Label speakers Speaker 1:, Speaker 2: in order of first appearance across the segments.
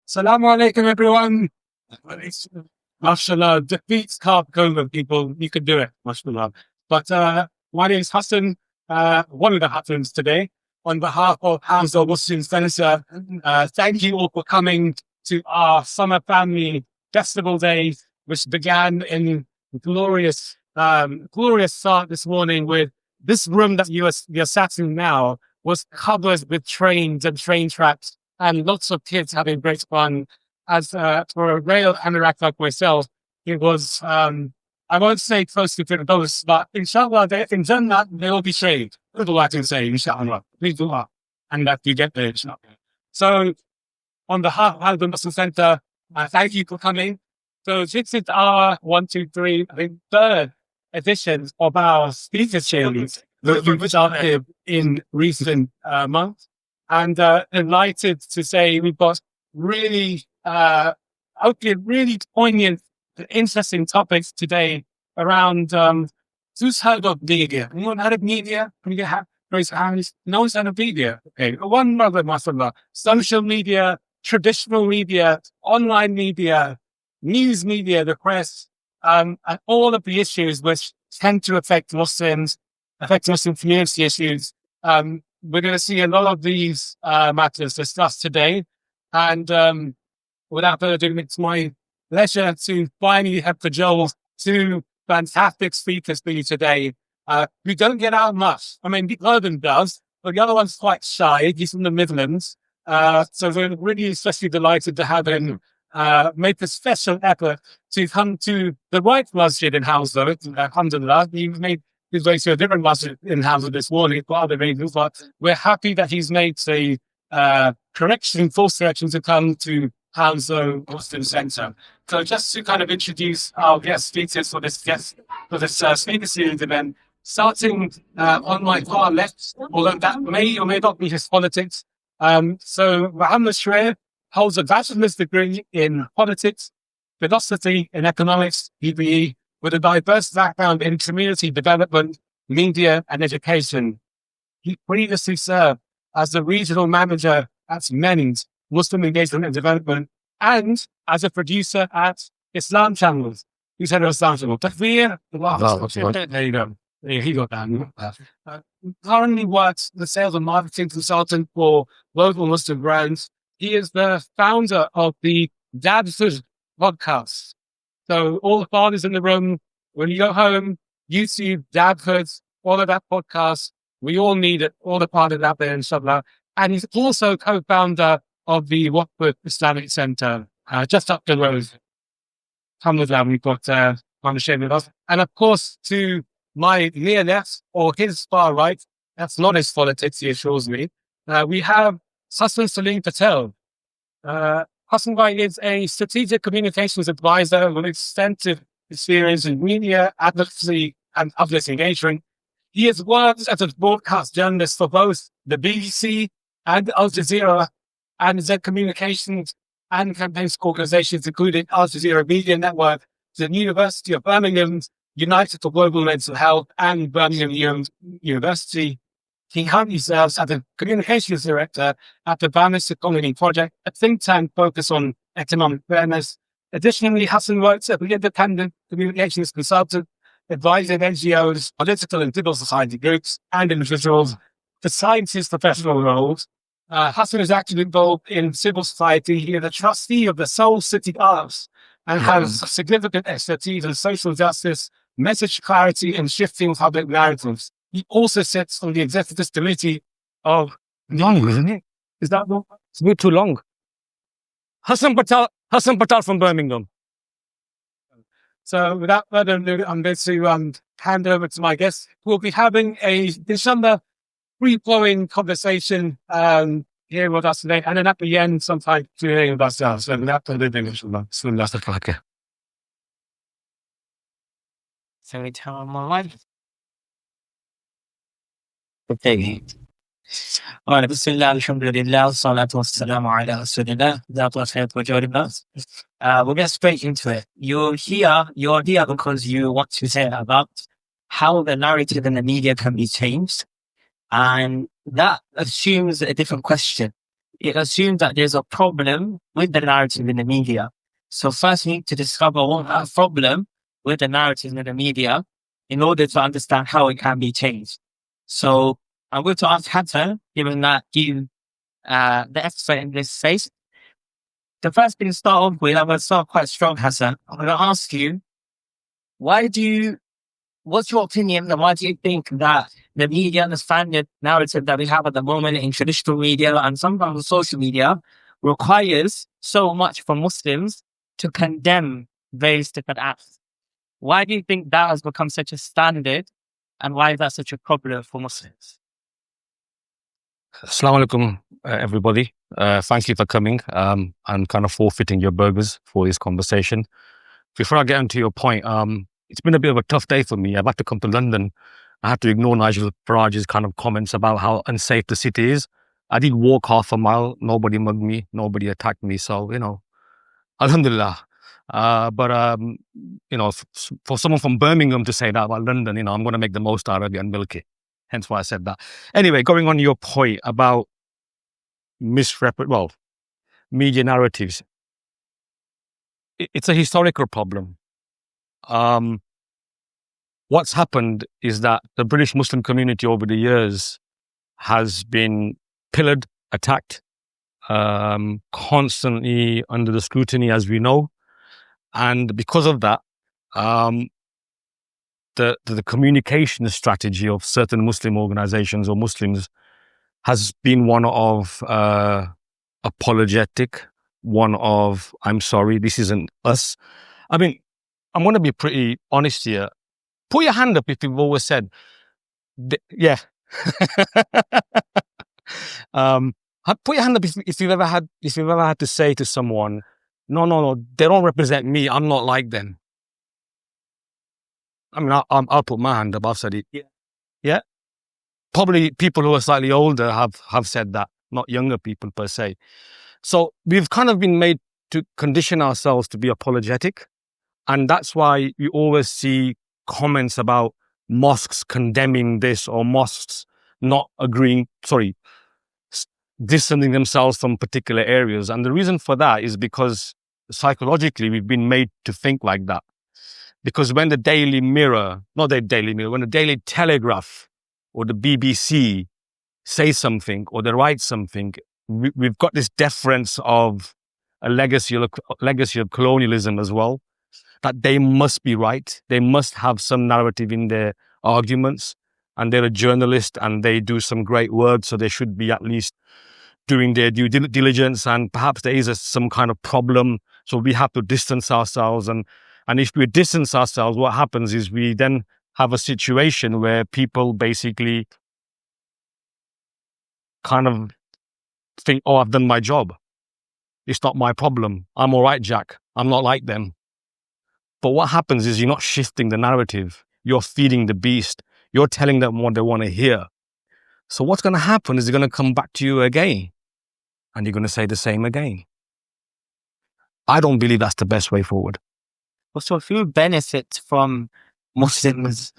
Speaker 1: Assalamu alaikum, everyone. Mashallah, defeats can't go with people. You can do it, mashallah. But my name is Hasan, one of the Hassans today. On behalf of Hounslow Muslim Centre, thank you all for coming to our summer family festival day, which began in glorious start this morning with this room that you're sat in now was covered with trains and train tracks and lots of kids having great fun. As for a rail anorak like myself, it was, I won't say close to $50, but inshallah, in Jannah, they will be saved. That's all I can say, inshallah. Please do that. And that you get there, inshallah. So, on behalf of Hounslow Muslim Centre, thank you for coming. So, this is our third edition of our speaker series, which started in recent months. And delighted to say we've got really, hopefully really poignant, interesting topics today around who's heard of media? Anyone heard of media? Can you raise your hands? No one's heard of media. Okay, one mother, mashallah. Social media, traditional media, online media, news media, the press, and all of the issues which tend to affect Muslims, affect Muslim community issues. We're going to see a lot of these matters discussed today. And without further ado, it's my pleasure to finally have cajoled two fantastic speakers for you today. We don't get out much. I mean, Logan does, but the other one's quite shy. He's from the Midlands. So we're really especially delighted to have him make a special effort to come to the right masjid in Hounslow. Alhamdulillah. He's made his way to a different masjid in Hounslow this morning for other reasons, but we're happy that he's made a false correction to come to Hounslow Muslim Centre. So just to kind of introduce our guest speakers for this speaker series event, starting on my far left, although that may or may not be his politics. So Muhammad Shreer holds a bachelor's degree in politics, philosophy, and economics, BBE, with a diverse background in community development, media, and education. He previously served as the regional manager at MEND, Muslim Engagement and Development, and as a producer at Islam Channels. He's head of Islam Channel. Takbir. There you go. He got that. Currently works as a sales and marketing consultant for global Muslim brands. He is the founder of the Dabsud podcast. So all the fathers in the room, when you go home, YouTube, Dabhood, all of that podcast, we all need it, all the partners out there, inshallah. And he's also co-founder of the Watford Islamic Centre, just up the road. Alhamdulillah, we've got one share with us. And of course, to my near left, or his far right, that's not his politics, he assures me, we have Hasan Patel. Hasan Bhai is a strategic communications advisor with extensive experience in media, advocacy, and public engagement. He has worked as a broadcast journalist for both the BBC and Al Jazeera, and Z Communications and campaigns organizations, including Al Jazeera Media Network, the University of Birmingham, United for Global Mental Health, and Birmingham University. He currently serves as a communications director at the Balanced Economy Project, a think tank focused on economic fairness. Additionally, Hasan works as an independent communications consultant, advising NGOs, political and civil society groups, and individuals. Besides his professional roles, Hasan is actively involved in civil society. He is a trustee of the Seoul City Arts and has significant expertise in social justice, message clarity, and shifting public narratives. He also sits on the executive committee of...
Speaker 2: Long, isn't it?
Speaker 1: Is that long?
Speaker 2: It's a bit too long. Hasan Patel from Birmingham.
Speaker 1: So without further ado, I'm going to hand over to my guest. We'll be having inshallah, free-flowing conversation here with us today, and then at the end, sometime Q&A with ourselves. So without further ado, inshallah.
Speaker 2: So we turn on my live. Okay. All right. Bismillah, alhamdulillah, salatu wassalamu ala rasulillah. That was help for joining us. We'll get straight into it. You're here because you want to say about how the narrative in the media can be changed. And that assumes a different question. it assumes that there's a problem with the narrative in the media. So first we need to discover what that problem with the narrative in the media in order to understand how it can be changed. So I'm going to ask Hatta, given that you the expert in this space. The first thing to start off with, I'm going to start quite strong, Hassan. I'm going to ask you, what's your opinion and why do you think that the media and the standard narrative that we have at the moment in traditional media and sometimes social media requires so much from Muslims to condemn various different acts? Why do you think that has become such a standard and why is that such a problem for Muslims?
Speaker 3: Assalamu alaikum, everybody. Thank you for coming and kind of forfeiting your burgers for this conversation. Before I get into your point, it's been a bit of a tough day for me. I've had to come to London. I had to ignore Nigel Farage's kind of comments about how unsafe the city is. I did walk half a mile. Nobody mugged me. Nobody attacked me. So, alhamdulillah. For someone from Birmingham to say that about London, I'm going to make the most out of it and milk it. Hence why I said that. Anyway, going on your point about media narratives. It's a historical problem. What's happened is that the British Muslim community over the years has been pillared, attacked, constantly under the scrutiny, as we know. And because of that, the communication strategy of certain Muslim organizations or Muslims has been one of apologetic, one of, I'm sorry, this isn't us. I mean, I'm going to be pretty honest here. Put your hand up if you've always said, yeah. Put your hand up if you've ever had to say to someone, no, they don't represent me. I'm not like them. I mean, I'll put my hand up. I've said it. Yeah. Probably people who are slightly older have said that, not younger people per se. So we've kind of been made to condition ourselves to be apologetic. And that's why you always see comments about mosques condemning this or mosques not distancing themselves from particular areas. And the reason for that is because psychologically we've been made to think like that. Because when the when the Daily Telegraph or the BBC say something or they write something, we've got this deference of a legacy of colonialism as well, that they must be right. They must have some narrative in their arguments, and they're a journalist and they do some great work, so they should be at least doing their due diligence, and perhaps there is some kind of problem, so we have to distance ourselves. And if we distance ourselves, what happens is we then have a situation where people basically kind of think, oh, I've done my job. It's not my problem. I'm all right, Jack. I'm not like them. But what happens is you're not shifting the narrative. You're feeding the beast. You're telling them what they want to hear. So what's going to happen is they're going to come back to you again. And you're going to say the same again. I don't believe that's the best way forward.
Speaker 2: So who benefits from Muslims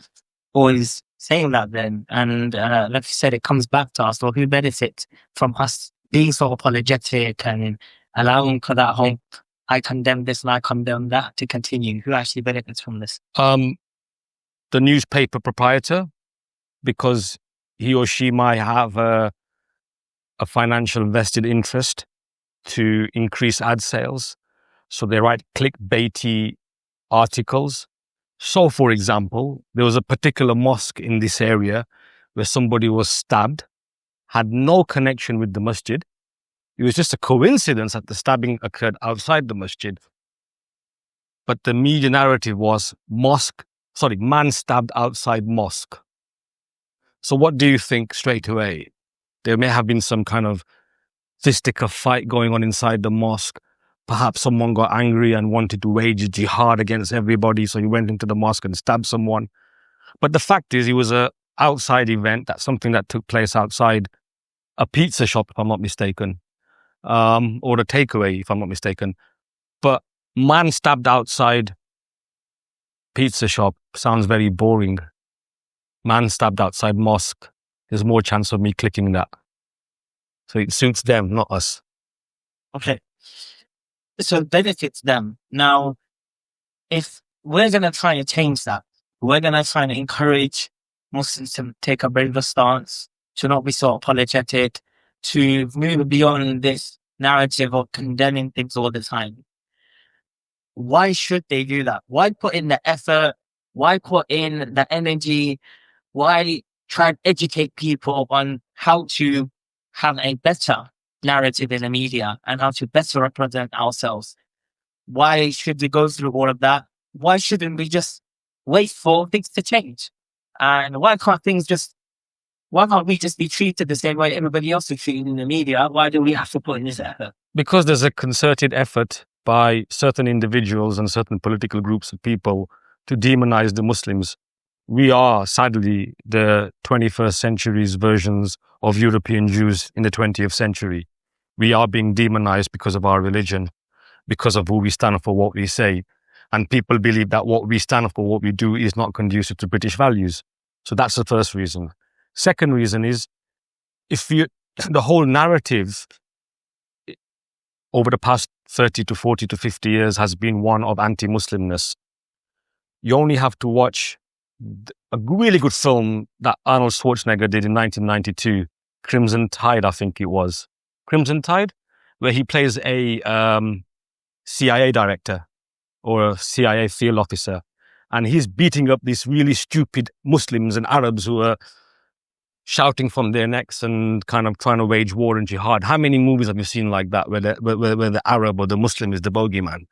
Speaker 2: always saying that then? And like you said, it comes back to us. Or who benefits from us being so apologetic and allowing for that whole, I condemn this and I condemn that to continue? Who actually benefits from this?
Speaker 3: The newspaper proprietor, because he or she might have a financial vested interest to increase ad sales. So they write clickbaity articles. So, for example, there was a particular mosque in this area where somebody was stabbed, had no connection with the masjid. It was just a coincidence that the stabbing occurred outside the masjid. But the media narrative was man stabbed outside mosque. So what do you think straight away? There may have been some kind of fisticuff fight going on inside the mosque. Perhaps someone got angry and wanted to wage jihad against everybody, so he went into the mosque and stabbed someone. But the fact is, it was an outside event. That's something that took place outside a pizza shop, if I'm not mistaken, or a takeaway, if I'm not mistaken. But man stabbed outside pizza shop sounds very boring. Man stabbed outside mosque. There's more chance of me clicking that. So it suits them, not us.
Speaker 2: Okay. So it benefits them. Now, if we're going to try and change that, we're going to try and encourage Muslims to take a braver stance, to not be so apologetic, to move beyond this narrative of condemning things all the time. Why should they do that? Why put in the effort? Why put in the energy? Why try and educate people on how to have a better narrative in the media and how to better represent ourselves? Why should we go through all of that? Why shouldn't we just wait for things to change? And why can't we just be treated the same way everybody else is treated in the media? Why do we have to put in this effort?
Speaker 3: Because there's a concerted effort by certain individuals and certain political groups of people to demonize the Muslims. We are, sadly, the 21st century's versions of European Jews in the 20th century. We are being demonized because of our religion, because of who we stand for, what we say. And people believe that what we stand for, what we do, is not conducive to British values. So that's the first reason. Second reason is, the whole narrative over the past 30 to 40 to 50 years has been one of anti-Muslimness. You only have to watch a really good film that Arnold Schwarzenegger did in 1992, Crimson Tide, I think it was. Crimson Tide, where he plays a CIA director or a CIA field officer, and he's beating up these really stupid Muslims and Arabs who are shouting from their necks and kind of trying to wage war and jihad. How many movies have you seen like that where the Arab or the Muslim is the bogeyman?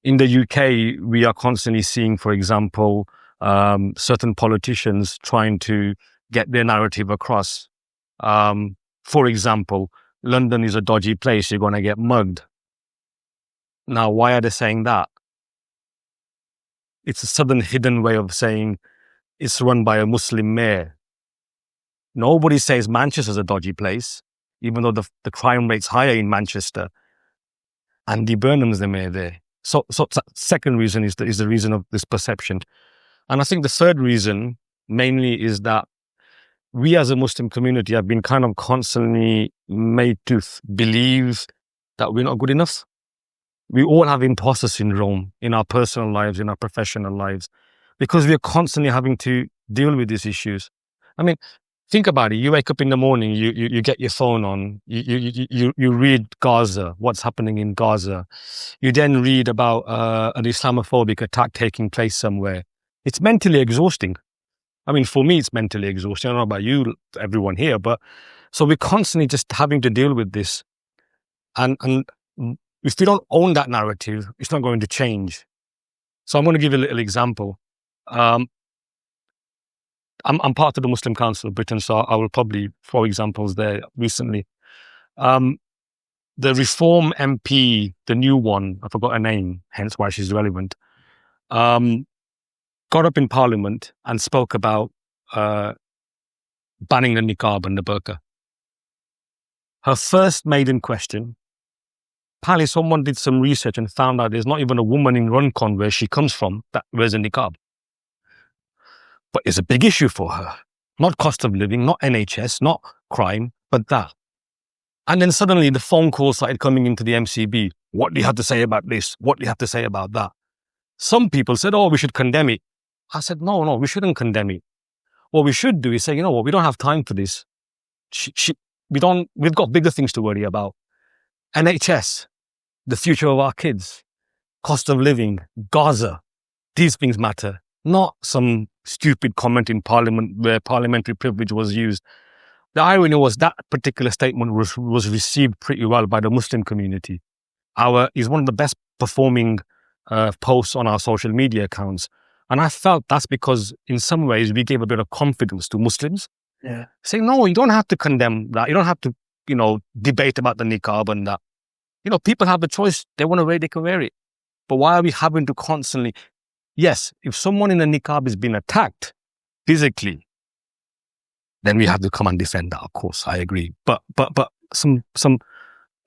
Speaker 3: In the UK, we are constantly seeing, for example, certain politicians trying to get their narrative across. For example, London is a dodgy place, you're going to get mugged. Now, why are they saying that? It's a sudden hidden way of saying it's run by a Muslim mayor. Nobody says Manchester's a dodgy place, even though the crime rate's higher in Manchester. Andy Burnham's the mayor there. So second reason is the reason of this perception. And I think the third reason mainly is that we as a Muslim community have been kind of constantly made to believe that we're not good enough. We all have imposter syndrome in our personal lives, in our professional lives, because we're constantly having to deal with these issues. I mean, think about it. You wake up in the morning, you get your phone on, you read Gaza, what's happening in Gaza. You then read about an Islamophobic attack taking place somewhere. It's mentally exhausting. I mean, for me, it's mentally exhausting. I don't know about you, everyone here, but so we're constantly just having to deal with this. And if we don't own that narrative, it's not going to change. So I'm going to give you a little example. I'm part of the Muslim Council of Britain, so I will probably throw examples there recently. The Reform MP, the new one, I forgot her name, hence why she's relevant, got up in Parliament and spoke about banning the niqab and the burqa. Her first maiden question, apparently someone did some research and found out there's not even a woman in Runcorn, where she comes from, that wears a niqab. But it's a big issue for her. Not cost of living, not NHS, not crime, but that. And then suddenly the phone calls started coming into the MCB. What do you have to say about this? What do you have to say about that? Some people said, we should condemn it. I said, no, we shouldn't condemn it. What we should do is say, you know what, we don't have time for this. We've got bigger things to worry about. NHS, the future of our kids, cost of living, Gaza, these things matter. Not some stupid comment in Parliament where parliamentary privilege was used. The irony was that particular statement was received pretty well by the Muslim community. Is one of the best performing posts on our social media accounts. And I felt that's because in some ways we gave a bit of confidence to Muslims.
Speaker 2: Yeah.
Speaker 3: Saying, no, you don't have to condemn that. You don't have to, debate about the niqab and that. People have a choice. They want to wear it, they can wear it. But why are we having to constantly... Yes, if someone in a niqab is being attacked physically, then we have to come and defend that, of course, I agree. But some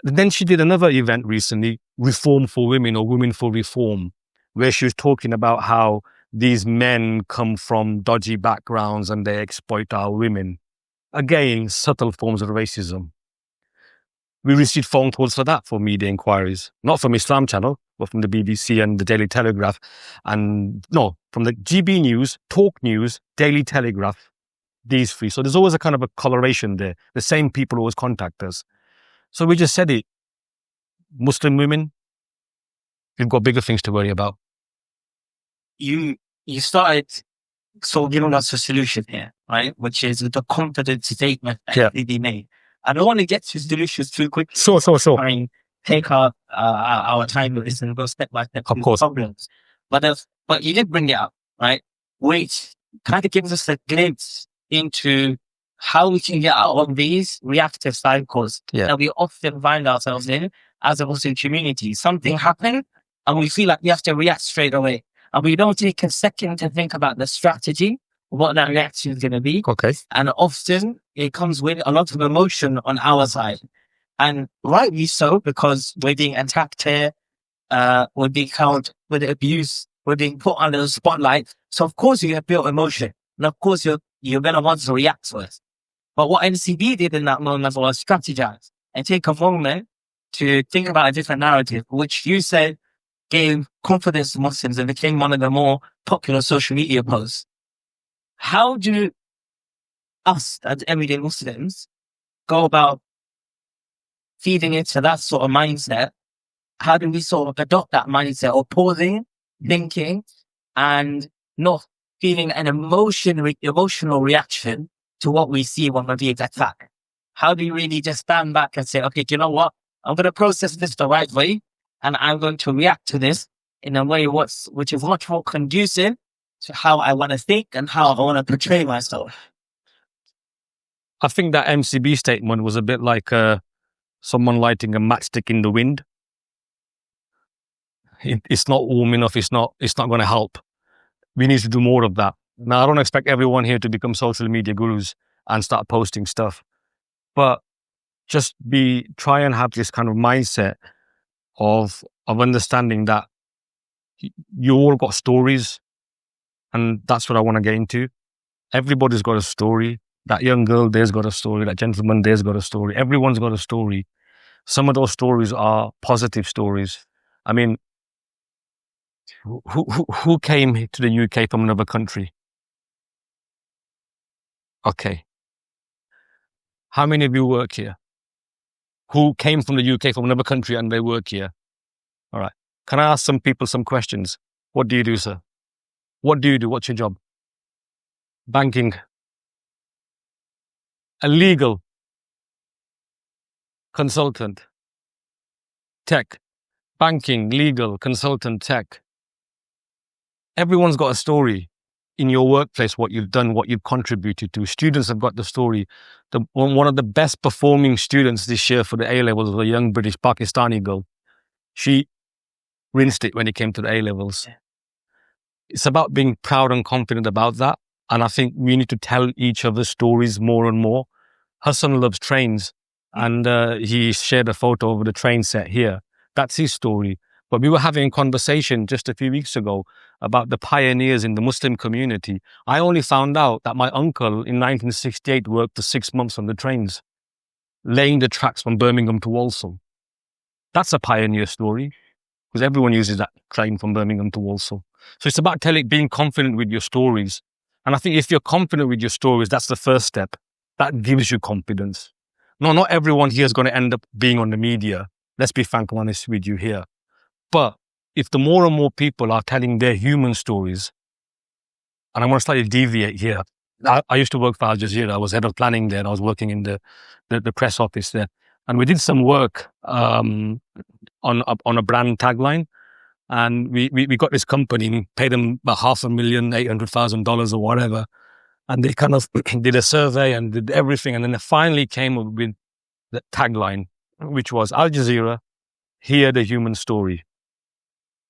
Speaker 3: then she did another event recently, Reform for Women or Women for Reform, where she was talking about how these men come from dodgy backgrounds and they exploit our women. again, subtle forms of racism. We received phone calls for that, for media inquiries, not from Islam Channel, but from the BBC and the Daily Telegraph. And no, from the GB News, Talk News, Daily Telegraph, these three. So there's always a kind of a coloration there. The same people always contact us. So we just said it. Muslim women, we've got bigger things to worry about.
Speaker 2: You started sort of giving us a solution here, right? Which is the confident statement that they made. I don't want to get to solutions too quickly.
Speaker 3: Sure.
Speaker 2: I mean, take our time with this and go step by step.
Speaker 3: Of course.
Speaker 2: Problems. But you did bring it up, right? Which kind of gives us a glimpse into how we can get out of these reactive cycles that we often find ourselves in as a Muslim community. Something happened and we feel like we have to react straight away. And we don't take a second to think about the strategy, what that reaction is going to be.
Speaker 3: Okay.
Speaker 2: And often it comes with a lot of emotion on our side. And rightly so, because we're being attacked here, we're being held with abuse, we're being put under the spotlight. So of course you have built emotion. And of course you're going to want to react to it. But what NCB did in that moment was strategize and take a moment to think about a different narrative, which you said gave confidence to Muslims and became one of the more popular social media posts. How do us as everyday Muslims go about feeding into that sort of mindset? How do we sort of adopt that mindset of pausing, thinking, and not feeling an emotional reaction to what we see when we're being attacked? How do you really just stand back and say, okay, you know what? I'm going to process this the right way, and I'm going to react to this in a way which is much more conducive to how I want to think and how I want to portray myself.
Speaker 3: I think that MCB statement was a bit like someone lighting a matchstick in the wind. It's not warm enough. It's not going to help. We need to do more of that. Now, I don't expect everyone here to become social media gurus and start posting stuff, but just try and have this kind of mindset of understanding that you all got stories, and that's what I want to get into. Everybody's got a story. That young girl there's got a story. That gentleman there's got a story. Everyone's got a story. Some of those stories are positive stories. I mean, who came to the UK from another country? Okay. How many of you work here? Who came from the UK from another country and they work here? All right. Can I ask some people some questions? What do you do, sir? What do you do? What's your job? Banking. A legal. Consultant. Tech. Banking, legal, consultant, tech. Everyone's got a story in your workplace, what you've done, what you've contributed to. Students have got the story. One of the best performing students this year for the A-levels was a young British Pakistani girl. She rinsed it when it came to the A-levels. It's about being proud and confident about that. And I think we need to tell each other stories more and more. Hasan loves trains, and he shared a photo of the train set here. That's his story. But we were having a conversation just a few weeks ago about the pioneers in the Muslim community. I only found out that my uncle in 1968 worked for 6 months on the trains, laying the tracks from Birmingham to Walsall. That's a pioneer story, because everyone uses that train from Birmingham to Walsall. So it's about being confident with your stories. And I think if you're confident with your stories, that's the first step. That gives you confidence. No, not everyone here is going to end up being on the media. Let's be frank and honest with you here. But if the more and more people are telling their human stories, and I'm going to slightly deviate here. I used to work for Al Jazeera. I was head of planning there, and I was working in the press office there. And we did some work on a brand tagline. And we got this company and paid them about $500,000, $800,000 or whatever. And they kind of did a survey and did everything. And then they finally came up with the tagline, which was Al Jazeera, hear the human story.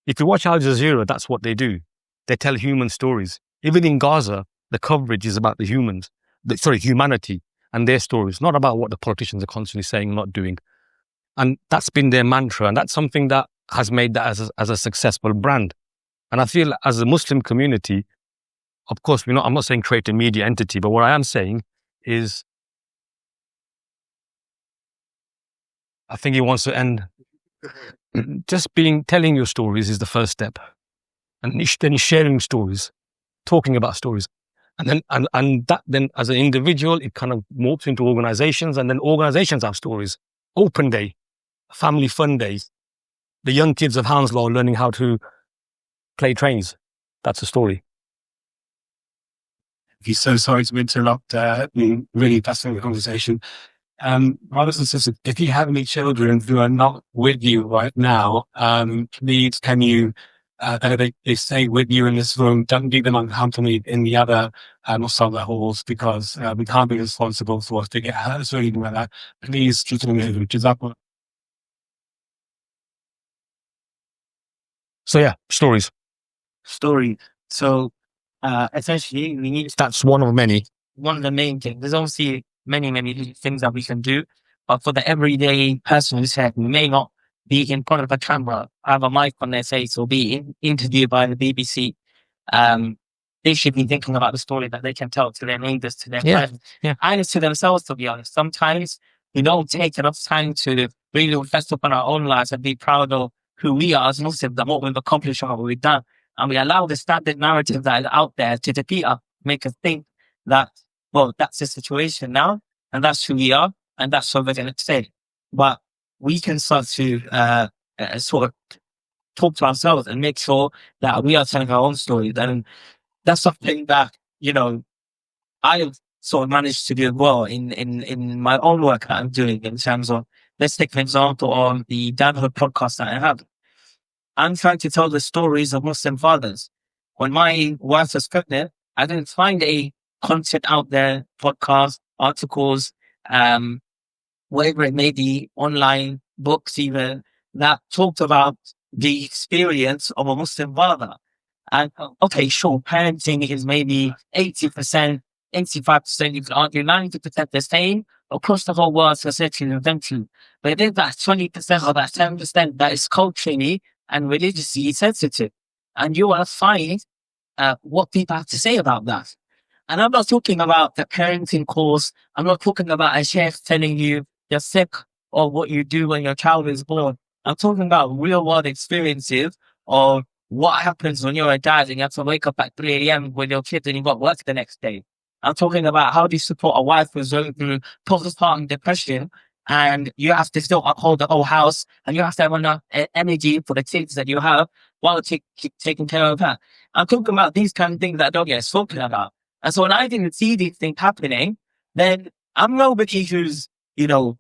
Speaker 3: If you watch Al Jazeera, that's what they do. They tell human stories. Even in Gaza, the coverage is about humanity and their stories, not about what the politicians are constantly saying and not doing. And that's been their mantra. And that's something that has made that as a successful brand. And I feel as a Muslim community, of course, I'm not saying create a media entity, but what I am saying is I think he wants to end. Just telling your stories is the first step. And then sharing stories, talking about stories. And that then as an individual, it kind of morphs into organizations, and then organizations have stories. Open day, family fun days. The young kids of Hounslow learning how to play trains. That's a story.
Speaker 1: He's so sorry to interrupt. Really fascinating conversation. Brothers and sisters, if you have any children who are not with you right now, please can you they stay with you in this room. Don't leave them uncomfortably in the other Musalla halls, because we can't be responsible for if they get hurt or anything like that. Please keep them moving. Jazakallah.
Speaker 3: So yeah, stories.
Speaker 2: Story. So essentially, we need
Speaker 3: That's one of many.
Speaker 2: one of the main things. There's obviously many things that we can do, but for the everyday person who's here, who may not be in front of a camera, have a mic on their face, or be interviewed by the BBC, they should be thinking about the story that they can tell to their neighbors, to their friends, and to themselves, to be honest. Sometimes we don't take enough time to really reflect upon our own lives and be proud of who we are as Muslims and what we've accomplished and what we've done. And we allow the standard narrative that is out there to defeat us, make us think that, well, that's the situation now, and that's who we are, and that's what we're going to say. But we can start to sort of talk to ourselves and make sure that we are telling our own stories. And that's something that, I've sort of managed to do as well in my own work that I'm doing, in terms of, let's take an example on the Dadhood podcast that I have. I'm trying to tell the stories of Muslim fathers. When my wife was pregnant, I didn't find a content out there, podcast, articles, whatever it may be, online books even, that talked about the experience of a Muslim father. And okay, sure, parenting is maybe 80%, 85%, you could argue 90% the same across the whole world, society and eventually. But it is that 20% or that 10% that is culturally and religiously sensitive. And you want to find what people have to say about that. And I'm not talking about the parenting course. I'm not talking about a chef telling you you're sick or what you do when your child is born. I'm talking about real world experiences of what happens when you're a dad and you have to wake up at 3 a.m. with your kids and you've got work the next day. I'm talking about how do you support a wife who's going through postpartum depression, and you have to still uphold the whole house, and you have to have enough energy for the kids that you have while taking care of her. I'm talking about these kind of things that don't get spoken about. And so when I didn't see these things happening, then I'm nobody who's,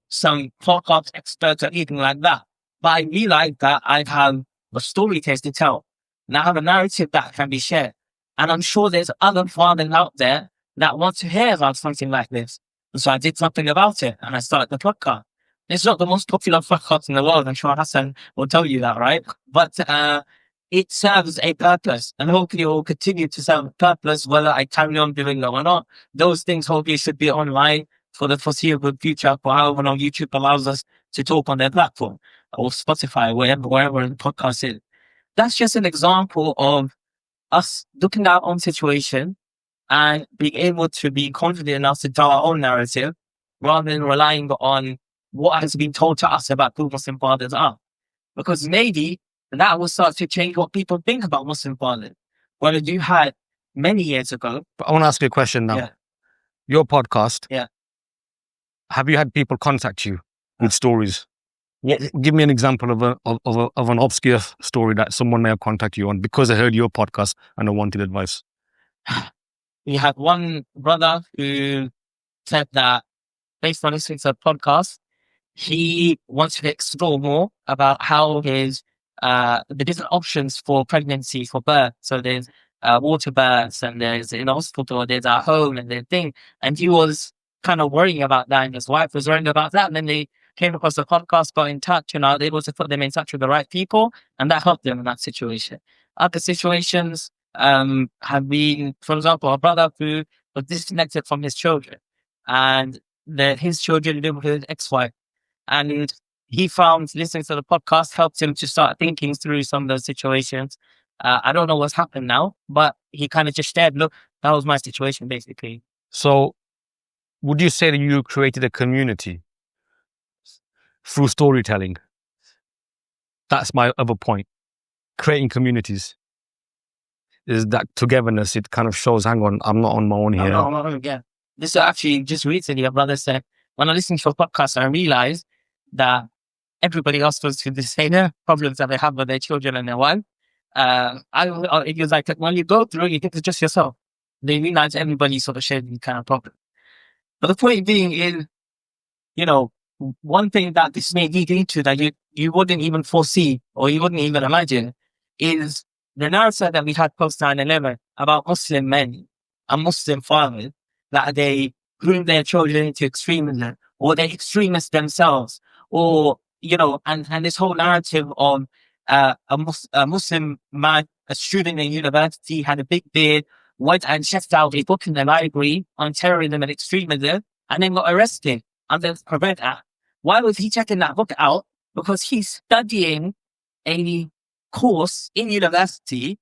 Speaker 2: some podcast expert or anything like that. But I realize that I have a story to tell, and I have a narrative that can be shared. And I'm sure there's other fathers out there that want to hear about something like this. And so I did something about it, and I started the podcast. It's not the most popular podcast in the world. I'm sure Hasan will tell you that, right? But it serves a purpose, and hopefully it will continue to serve a purpose, whether I carry on doing it or not. Those things hopefully should be online for the foreseeable future, for however long YouTube allows us to talk on their platform, or Spotify, wherever the podcast is. That's just an example of us looking at our own situation and being able to be confident enough to tell our own narrative, rather than relying on what has been told to us about who Muslim fathers are. Because maybe that will start to change what people think about Muslim fathers. Whereas you had many years ago.
Speaker 3: I want to ask you a question now.
Speaker 2: Yeah.
Speaker 3: Your podcast.
Speaker 2: Yeah.
Speaker 3: Have you had people contact you with stories? Give me an example of an obscure story that someone may have contacted you on because they heard your podcast and they wanted advice.
Speaker 2: We had one brother who said that based on listening to a podcast, he wants to explore more about how his the different options for pregnancy, for birth. So there's water births, and there's in hospital, there's at home, and there's thing. And he was kind of worrying about that, and his wife was worrying about that. And then they came across the podcast, got in touch, and I was able to put them in touch with the right people, and that helped them in that situation. Other situations have been, for example, a brother who was disconnected from his children, and his children live with his ex-wife. And he found listening to the podcast helped him to start thinking through some of those situations. I don't know what's happened now, but he kind of just shared, look, that was my situation, basically.
Speaker 3: So would you say that you created a community? through storytelling. That's my other point. Creating communities. Is that togetherness, it kind of shows, hang on, I'm not on my own here.
Speaker 2: Yeah. This is actually just recently, a brother said, when I listened to a podcast, I realized that everybody else goes through the same problems that they have with their children and their wife. It was like, when you go through, you think it's just yourself. They realize everybody sort of shares these kind of problems. But the point being is, you know, one thing that this may lead into that you wouldn't even foresee or you wouldn't even imagine is the narrative that we had post 9/11 about Muslim men and Muslim fathers, that they groom their children into extremism, or they're extremists themselves, or, you know, and this whole narrative of a Muslim man, a student in university, had a big beard, went and checked out a book in the library on terrorism and extremism, and then got arrested under the Prevent Act. Why was he checking that book out? Because he's studying a course in university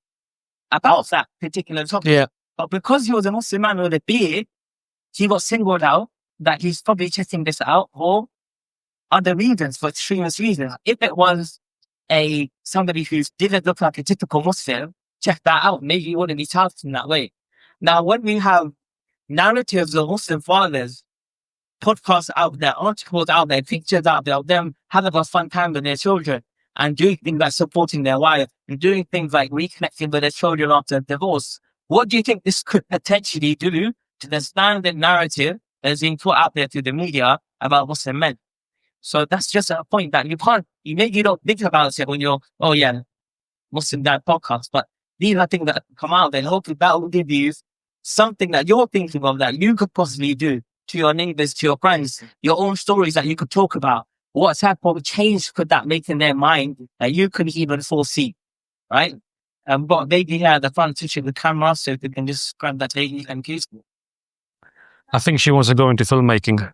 Speaker 2: about that particular topic.
Speaker 3: Yeah.
Speaker 2: But because he was a Muslim man with a beard, he got singled out that he's probably checking this out for other reasons, for extremist reasons. If it was somebody who didn't look like a typical Muslim, check that out. Maybe he wouldn't be targeted in that way. Now, when we have narratives of Muslim fathers, podcasts out there, articles out there, pictures out there of them having a fun time with their children and doing things like supporting their wife and doing things like reconnecting with their children after divorce, what do you think this could potentially do to the standard narrative that's being put out there through the media about Muslim men? So that's just a point that you don't think about it when you're, oh yeah, Muslim Dad podcast, but these are things that come out there, and hopefully that will give you something that you're thinking of that you could possibly do to your neighbors, to your friends, your own stories that you could talk about. What type of change could that make in their mind that you couldn't even foresee, right? But maybe here at the front, switching the camera so they can just grab that lady and kiss me.
Speaker 3: I think she wants to go into filmmaking.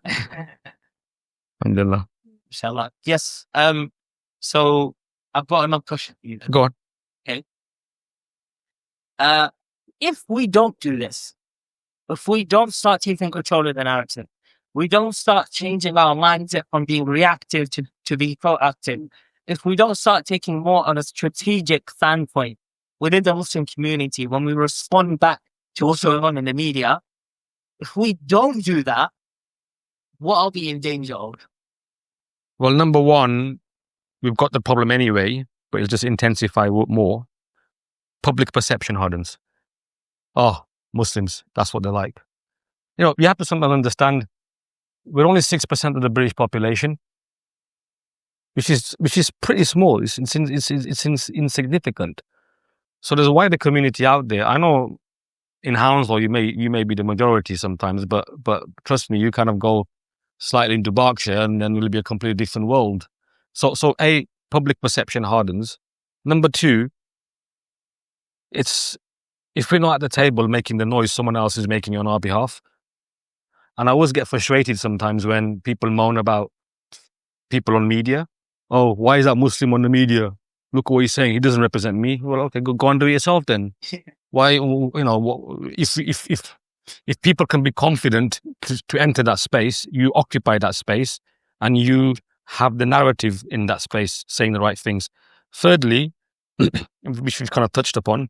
Speaker 3: Alhamdulillah.
Speaker 2: Inshallah. Yes. So I've got another question for you.
Speaker 3: Go on.
Speaker 2: Okay. If we don't do this, if we don't start taking control of the narrative, we don't start changing our mindset from being reactive to be proactive, if we don't start taking more on a strategic standpoint within the Muslim community when we respond back to what's going on in the media, if we don't do that, what are we in danger of?
Speaker 3: Well, number one, we've got the problem anyway, but it'll just intensify more. Public perception hardens. Oh, Muslims, that's what they're like. You know, you have to sometimes understand, we're only 6% of the British population, which is pretty small. It's insignificant. So there's a wider community out there. I know in Hounslow you may be the majority sometimes, but trust me, you kind of go slightly into Berkshire and then it'll be a completely different world. So A, public perception hardens. Number two, if we're not at the table making the noise, someone else is making it on our behalf. And I always get frustrated sometimes when people moan about people on media. Oh, why is that Muslim on the media? Look what he's saying. He doesn't represent me. Well, okay, go and do it yourself then. Why, you know, if people can be confident to enter that space, you occupy that space and you have the narrative in that space saying the right things. Thirdly, which we've kind of touched upon,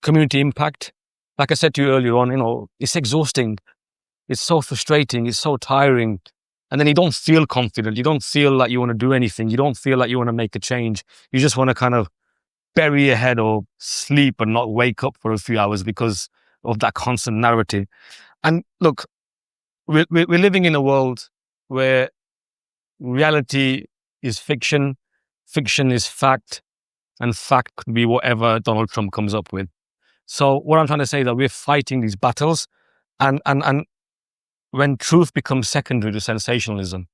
Speaker 3: community impact. Like I said to you earlier on, you know, it's exhausting. It's so frustrating. It's so tiring. And then you don't feel confident. You don't feel like you want to do anything. You don't feel like you want to make a change. You just want to kind of bury your head or sleep and not wake up for a few hours because of that constant narrative. And look, we're living in a world where reality is fiction, fiction is fact, and fact could be whatever Donald Trump comes up with. So what I'm trying to say is that we're fighting these battles, and when truth becomes secondary to sensationalism,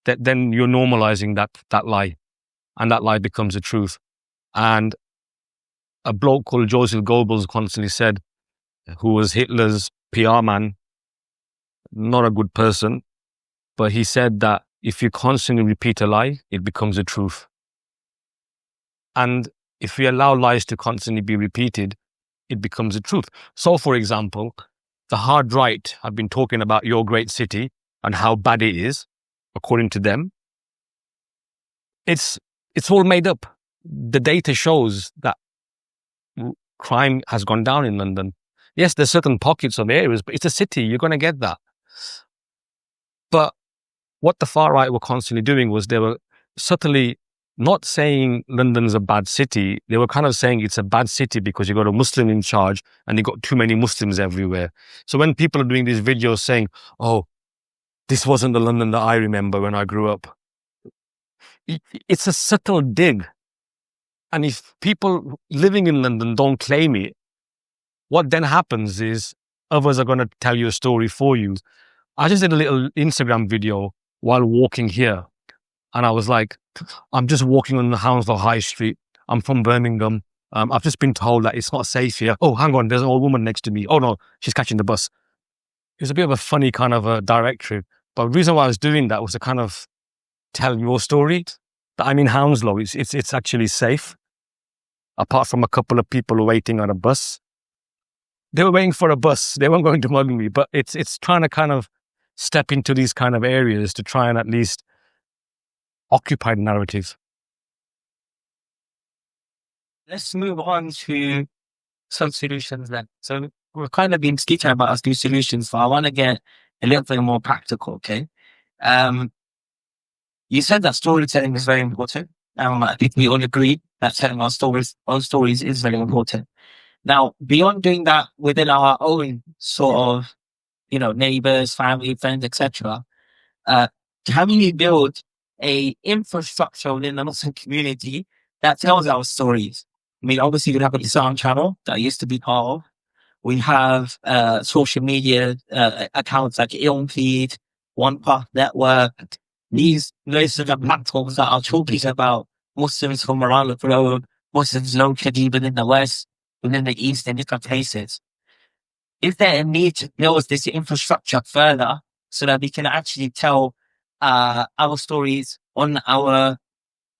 Speaker 3: then you're normalizing that lie, and that lie becomes a truth. And a bloke called Joseph Goebbels constantly said, who was Hitler's PR man, not a good person, but he said that if you constantly repeat a lie, it becomes a truth. And if we allow lies to constantly be repeated, it becomes a truth. So, for example, the hard right have been talking about your great city and how bad it is. according to them. It's all made up. The data shows that crime has gone down in London. Yes, there's certain pockets of areas, but it's a city. You're going to get that. But what the far right were constantly doing was they were subtly not saying London's a bad city. They were kind of saying it's a bad city because you got a Muslim in charge and you got too many Muslims everywhere. So when people are doing these videos saying, oh, this wasn't the London that I remember when I grew up, it's a subtle dig. And if people living in London don't claim it, what then happens is others are going to tell you a story for you. I just did a little Instagram video while walking here. And I was like, I'm just walking on the Hounslow High Street. I'm from Birmingham. I've just been told that it's not safe here. Oh, hang on, there's an old woman next to me. Oh no, she's catching the bus. It was a bit of a funny kind of a directive. But the reason why I was doing that was to kind of tell your story. That I'm in Hounslow. It's actually safe. Apart from a couple of people waiting on a bus. They were waiting for a bus. They weren't going to mug me. But it's trying to kind of step into these kind of areas to try and at least occupy the narrative.
Speaker 2: Let's move on to some solutions then. So we've kind of been speaking about us new solutions, but I want to get a little bit more practical, okay? You said that storytelling is very important. I think we all agree that telling our stories is very important. Now, beyond doing that within our own sort of, neighbors, family, friends, etc., can we build a infrastructure within the Muslim community that tells our stories? I mean, obviously, we have an Islam channel that I used to be part of. We have social media accounts like Ilmfeed, One Path Network. These platforms that are talking about Muslims from around the globe, Muslims locally within the West, within the East, and different places. Is there a need to build this infrastructure further so that we can actually tell our stories on our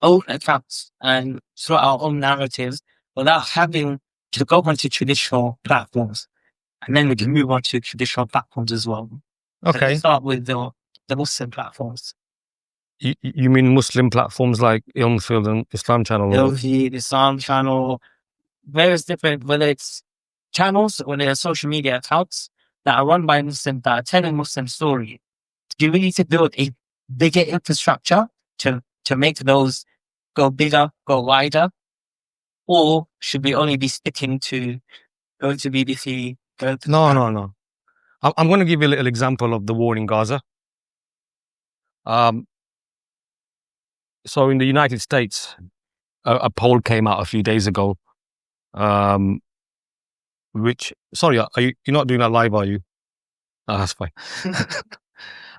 Speaker 2: own accounts and through our own narratives without having to go onto traditional platforms? And then we can move on to traditional platforms as well.
Speaker 3: Okay.
Speaker 2: Let's start with the Muslim platforms.
Speaker 3: You mean Muslim platforms like Ilmfield and Islam Channel?
Speaker 2: Ilmfield, Islam Channel, various different, whether it's channels, whether it's social media accounts that are run by Muslims that are telling Muslim story. Do we need to build a bigger infrastructure to make those go bigger, go wider? Or should we only be sticking to going to BBC?
Speaker 3: No. I'm going to give you a little example of the war in Gaza. So in the United States, a poll came out a few days ago, you're not doing that live, are you? Oh, that's fine.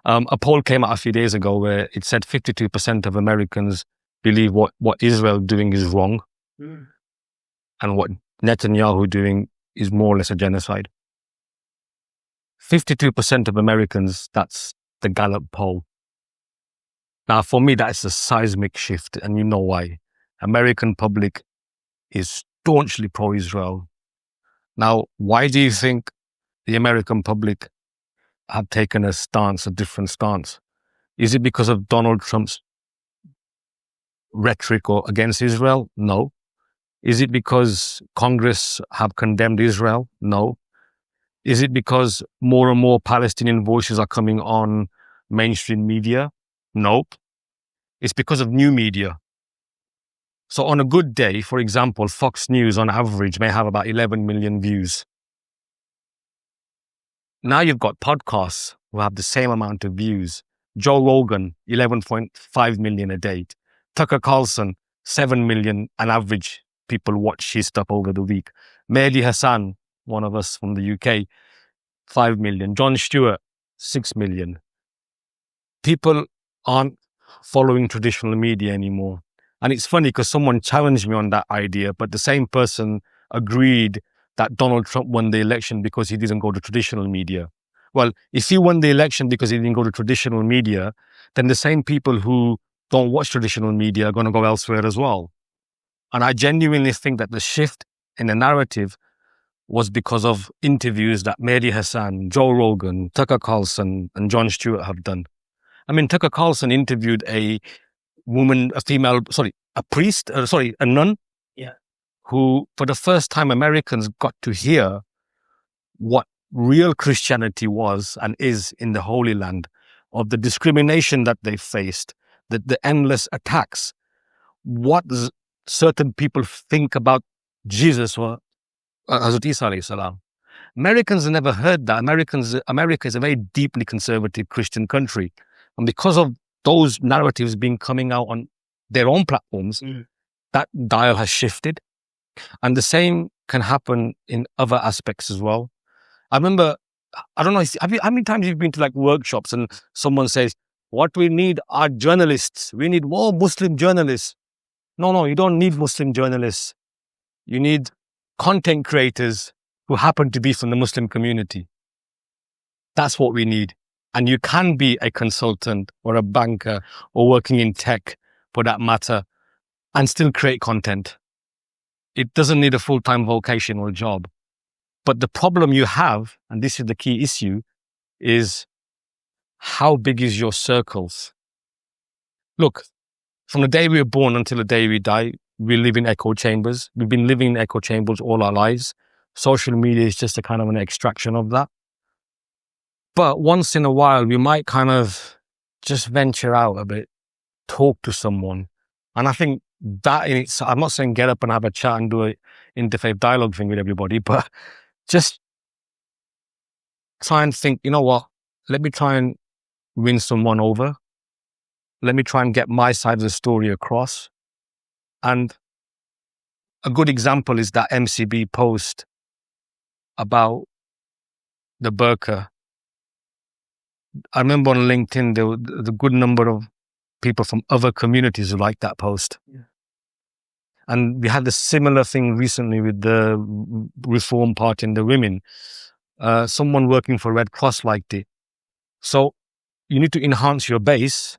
Speaker 3: A poll came out a few days ago where it said 52% of Americans believe what Israel doing is wrong. And what Netanyahu doing is more or less a genocide. 52% of Americans, that's the Gallup poll. Now, for me, that's a seismic shift, and you know why. American public is staunchly pro-Israel. Now, why do you think the American public have taken a different stance? Is it because of Donald Trump's rhetoric or against Israel? No. Is it because Congress have condemned Israel? No. Is it because more and more Palestinian voices are coming on mainstream media? Nope. It's because of new media. So on a good day, for example, Fox News on average may have about 11 million views. Now you've got podcasts who have the same amount of views. Joe Rogan, 11.5 million a day. Tucker Carlson, 7 million on average. People watch his stuff over the week. Mehdi Hasan, one of us from the UK, 5 million. Jon Stewart, 6 million. People aren't following traditional media anymore. And it's funny because someone challenged me on that idea, but the same person agreed that Donald Trump won the election because he didn't go to traditional media. Well, if he won the election because he didn't go to traditional media, then the same people who don't watch traditional media are going to go elsewhere as well. And I genuinely think that the shift in the narrative was because of interviews that Mehdi Hasan, Joe Rogan, Tucker Carlson, and Jon Stewart have done. I mean, Tucker Carlson interviewed a woman, a nun, who, for the first time, Americans got to hear what real Christianity was and is in the Holy Land, of the discrimination that they faced, the endless attacks, what certain people think about Jesus or Hazrat Isa alayhi salam. Americans never heard that. America is a very deeply conservative Christian country. And because of those narratives being coming out on their own platforms, that dial has shifted. And the same can happen in other aspects as well. I remember, I don't know, how many times you've been to like workshops and someone says, what we need are journalists. We need more Muslim journalists. No, you don't need Muslim journalists. You need content creators who happen to be from the Muslim community. That's what we need. And you can be a consultant or a banker or working in tech, for that matter, and still create content. It doesn't need a full-time vocational job. But the problem you have, and this is the key issue, is how big is your circles? Look, from the day we were born until the day we die, we live in echo chambers. We've been living in echo chambers all our lives. Social media is just a kind of an extraction of that. But once in a while, we might kind of just venture out a bit, talk to someone. And I think that in itself, I'm not saying get up and have a chat and do an interfaith dialogue thing with everybody, but just try and think, you know what, let me try and win someone over. Let me try and get my side of the story across. And a good example is that MCB post about the burqa. I remember on LinkedIn, there was a good number of people from other communities who liked that post. Yeah. And we had a similar thing recently with the Reform Party and the women. Someone working for Red Cross liked it. So you need to enhance your base,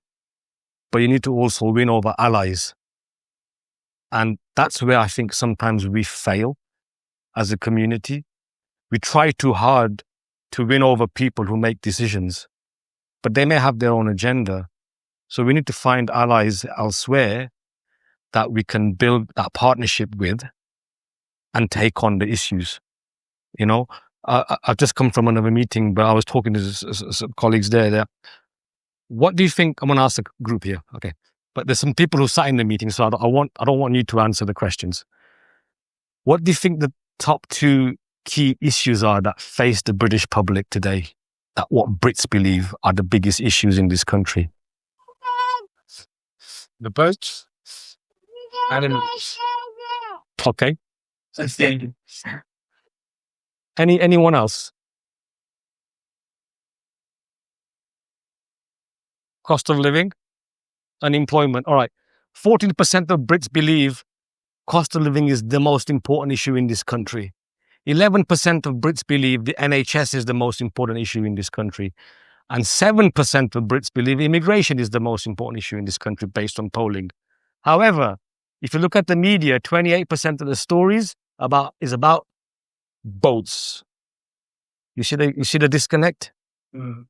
Speaker 3: but you need to also win over allies. And that's where I think sometimes we fail as a community. We try too hard to win over people who make decisions, but they may have their own agenda. So we need to find allies elsewhere that we can build that partnership with and take on the issues. You know, I've just come from another meeting, but I was talking to some colleagues there. What do you think? I'm going to ask the group here. Okay. But there's some people who sat in the meeting, so I don't want you to answer the questions. What do you think the top two key issues are that face the British public today? That what Brits believe are the biggest issues in this country?
Speaker 1: The boats. Animals.
Speaker 3: Okay. Anyone else? Cost of living? Unemployment. All right. 14% of Brits believe cost of living is the most important issue in this country. 11% of Brits believe the NHS is the most important issue in this country. And 7% of Brits believe immigration is the most important issue in this country based on polling. However, if you look at the media, 28% of the stories is about boats. You see the disconnect? Mm.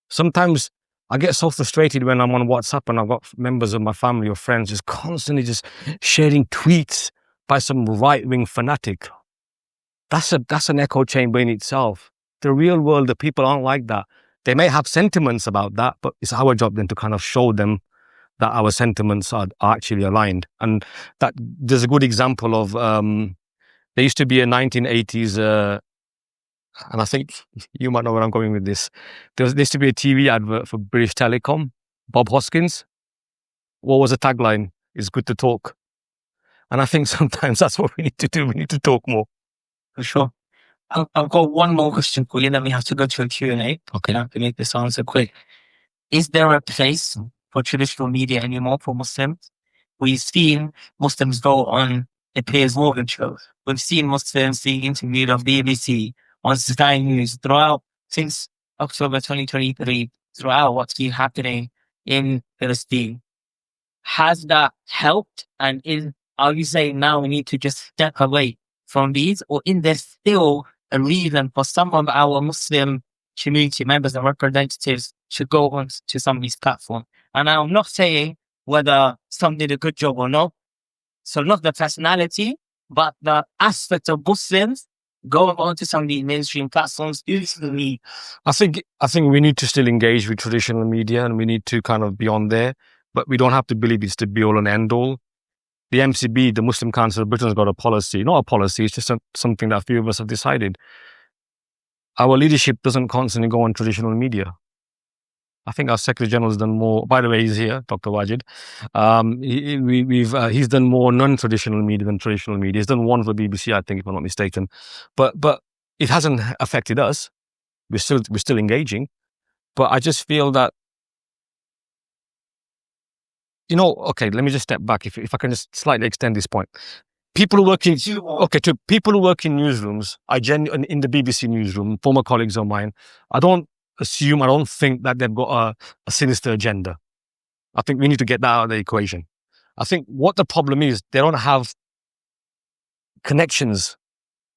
Speaker 3: Sometimes I get so frustrated when I'm on WhatsApp and I've got members of my family or friends just constantly just sharing tweets by some right-wing fanatic. That's an echo chamber in itself. The real world, the people aren't like that. They may have sentiments about that, but it's our job then to kind of show them that our sentiments are actually aligned. And that there's a good example of, there used to be a 1980s, and I think you might know where I'm going with this. There used to be a TV advert for British Telecom, Bob Hoskins. What was the tagline? It's good to talk. And I think sometimes that's what we need to do. We need to talk more.
Speaker 2: For sure. I've got one more question for you, then we have to go to a Q&A.
Speaker 3: Okay.
Speaker 2: I have to make this answer quick. Is there a place for traditional media anymore for Muslims? We've seen Muslims go on a Piers Morgan show. We've seen Muslims being interviewed on BBC, on Sky News, throughout, since October 2023, throughout what's been happening in Palestine. Has that helped? And are you saying now we need to just step away from these? Or is there still a reason for some of our Muslim community members and representatives should go on to some of these platforms. And I'm not saying whether some did a good job or not. So not the personality, but the aspect of Muslims going on to some of these mainstream platforms is the need.
Speaker 3: I think we need to still engage with traditional media, and we need to kind of be on there, but we don't have to believe it's the be all and end all. The MCB, the Muslim Council of Britain, has got a policy. Not a policy, it's just something that a few of us have decided. Our leadership doesn't constantly go on traditional media. I think our Secretary General has done more. By the way, he's here, Dr. Wajid. He's done more non-traditional media than traditional media. He's done one for the BBC, I think, if I'm not mistaken. But it hasn't affected us. We're still engaging. But I just feel that, okay, let me just step back. If I can just slightly extend this point. People who work in newsrooms, in the BBC newsroom, former colleagues of mine, I don't think that they've got a sinister agenda. I think we need to get that out of the equation. I think what the problem is, they don't have connections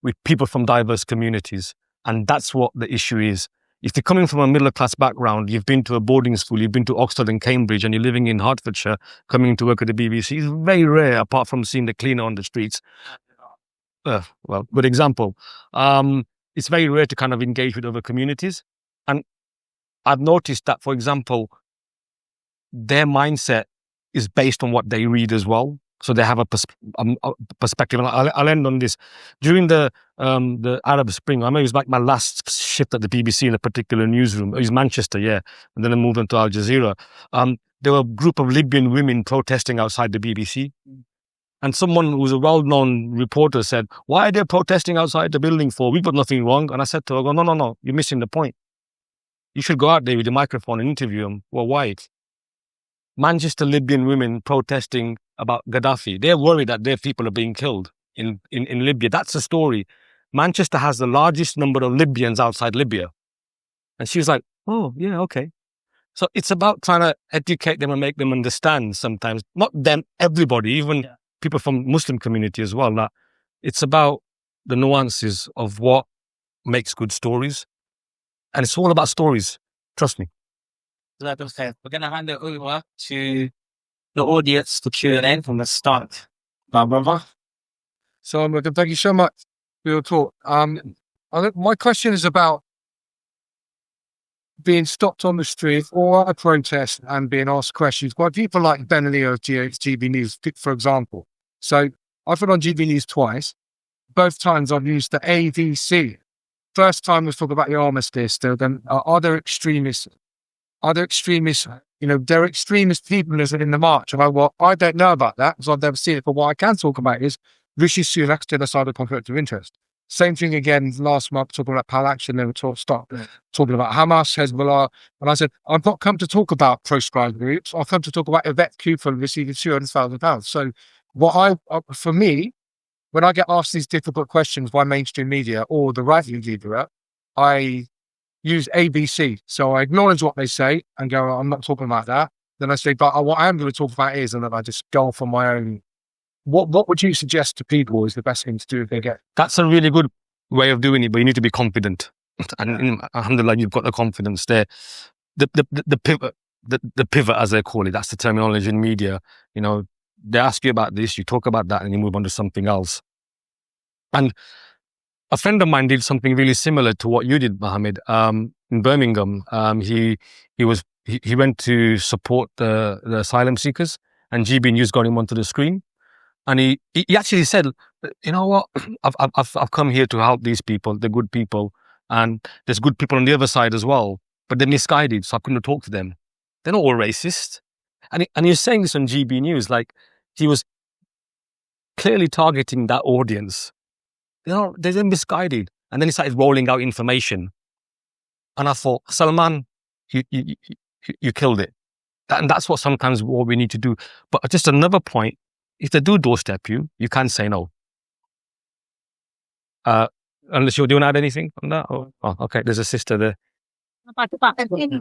Speaker 3: with people from diverse communities. And that's what the issue is. If you're coming from a middle-class background, you've been to a boarding school, you've been to Oxford and Cambridge, and you're living in Hertfordshire, coming to work at the BBC, it's very rare, apart from seeing the cleaner on the streets. Good example. It's very rare to kind of engage with other communities. And I've noticed that, for example, their mindset is based on what they read as well. So they have a perspective. And I'll end on this. During the Arab Spring, I remember it was like my last shift at the BBC in a particular newsroom. It was Manchester, yeah. And then I moved on to Al Jazeera. There were a group of Libyan women protesting outside the BBC. And someone who was a well-known reporter said, "Why are they protesting outside the building for? We've got nothing wrong." And I said to her, no, you're missing the point. You should go out there with a microphone and interview them. Well, why? Manchester Libyan women protesting about Gaddafi. They're worried that their people are being killed in Libya. That's the story. Manchester has the largest number of Libyans outside Libya. And she was like, oh, yeah, okay. So it's about trying to educate them and make them understand sometimes. Not them, everybody, even people from Muslim community as well. That it's about the nuances of what makes good stories. And it's all about stories. Trust me.
Speaker 2: We're going to hand it over to the audience for Q&A from the start. My brother.
Speaker 4: So thank you so much for your talk. I think my question is about being stopped on the street or at a protest and being asked questions by people like Ben Leo of GB News, for example. So I've been on GB News twice. Both times I've used the ADC. First time was talking about the armistice. Then are there extremists? Are there extremists? There are extremist people in the march. And I don't know about that because I've never seen it. But what I can talk about is Rishi Sunak's genocide of conflict of interest. Same thing again last month, talking about PAL action. They were talking about Hamas, Hezbollah. And I said, I've not come to talk about proscribed groups. I've come to talk about Yvette Cooper receiving £200,000. So for me, when I get asked these difficult questions by mainstream media or the right-wing media, I use ABC. So I acknowledge what they say and go, I'm not talking about that. Then I say, but what I am going to talk about is, and then I just go off on my own. What would you suggest to people is the best thing to do if they get?
Speaker 3: That's a really good way of doing it, but you need to be confident. And alhamdulillah, you've got the confidence there. The pivot, as they call it, that's the terminology in media. They ask you about this, you talk about that, and you move on to something else. And a friend of mine did something really similar to what you did, Mohammed, in Birmingham. He went to support the asylum seekers, and GB News got him onto the screen. And he actually said, you know what, I've come here to help these people, they're good people, and there's good people on the other side as well, but they're misguided, so I couldn't talk to them. They're not all racist. And he was saying this on GB News, like he was clearly targeting that audience. They're misguided. And then he started rolling out information. And I thought, Salman, you killed it. And that's what sometimes what we need to do. But just another point, if they do doorstep you, you can say no. Unless you're doing anything on that? Oh, okay, there's a sister there.
Speaker 5: But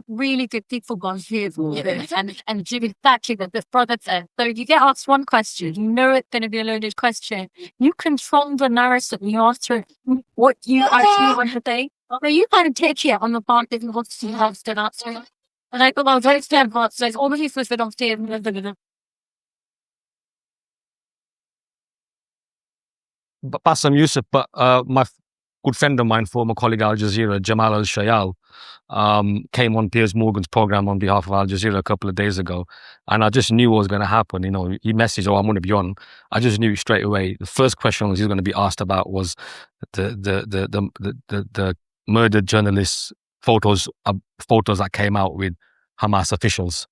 Speaker 5: really good people gone here and do exactly what this brother said. So if you get asked one question, you know it's going to be a loaded question. You control the narrative. You answer what you actually want to say. So you kind of take it on the part that you want to have to answer. And I thought I was very scared about so it's already supposed to be upstairs.
Speaker 3: Bassam Yusuf, but my good friend of mine, former colleague Al Jazeera, Jamal Al Shayal, came on Piers Morgan's program on behalf of Al Jazeera a couple of days ago, and I just knew what was going to happen. You know, he messaged, "Oh, I'm going to be on." I just knew straight away. The first question he was going to be asked about was the murdered journalists' photos that came out with Hamas officials.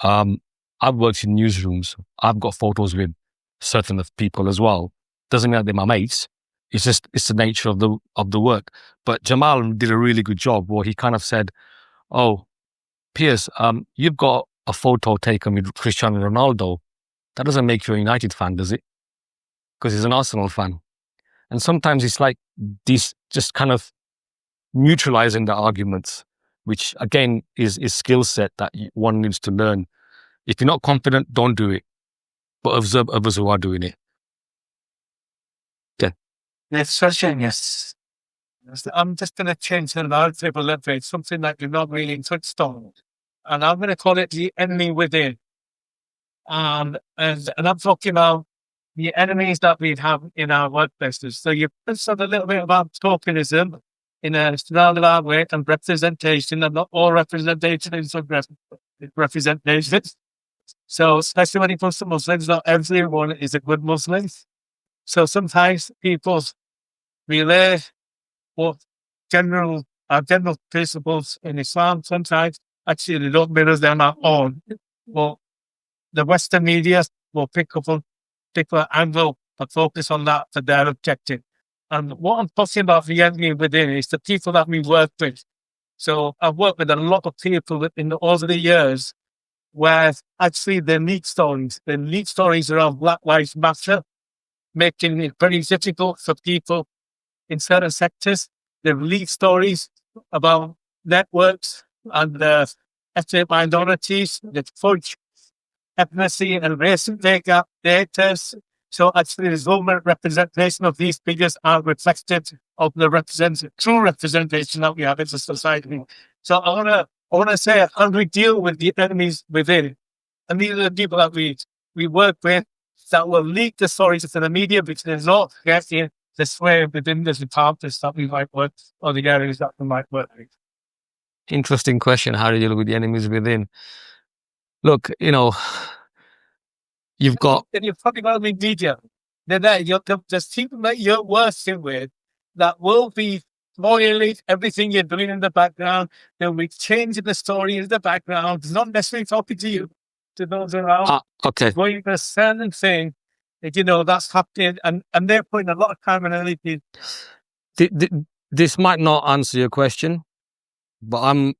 Speaker 3: I've worked in newsrooms. I've got photos with certain of people as well. Doesn't mean that they're my mates. It's the nature of the work. But Jamal did a really good job where he kind of said, "Oh, Piers, you've got a photo taken with Cristiano Ronaldo. That doesn't make you a United fan, does it? Because he's an Arsenal fan." And sometimes it's like this, just kind of neutralizing the arguments, which again is skill set that one needs to learn. If you're not confident, don't do it. But observe others who are doing it.
Speaker 1: Next question, yes. I'm just going to change the narrative a little bit, something that you've not really touched on. And I'm going to call it the enemy within. And I'm talking about the enemies that we have in our workplaces. So you've said a little bit about tokenism in a roundabout way and representation, and not all representation is representation. So especially when it comes to Muslims, not everyone is a good Muslim. So sometimes people relay what general principles in Islam. Sometimes actually they don't mirror them at all. Well, the Western media will pick up a particular angle and focus on that for their objective. And what I'm talking about the enemy within is the people that we work with. So I've worked with a lot of people over the years where actually they leak stories. They leak stories around Black Lives Matter, making it very difficult for people in certain sectors. They leak stories about networks and ethnic minorities, the fudge ethnicity and race data. So actually the government representation of these figures are reflected of the true representation that we have as a society. So I want to say how do we deal with the enemies within? And these are the people that we work with that will leak the stories to the media because they're not getting the sway within the departments that we might work or the areas that we might work with.
Speaker 3: Interesting question. How do you deal with the enemies within? Look, you've got...
Speaker 1: And you're talking about the media. There's people that you're working with that will be violate everything you're doing in the background. They'll be changing the story in the background. It's not necessarily talking to you, to those around.
Speaker 3: Okay.
Speaker 1: Going for a certain thing that, that's happening. And they're putting a lot of time and energy.
Speaker 3: This might not answer your question, but I'm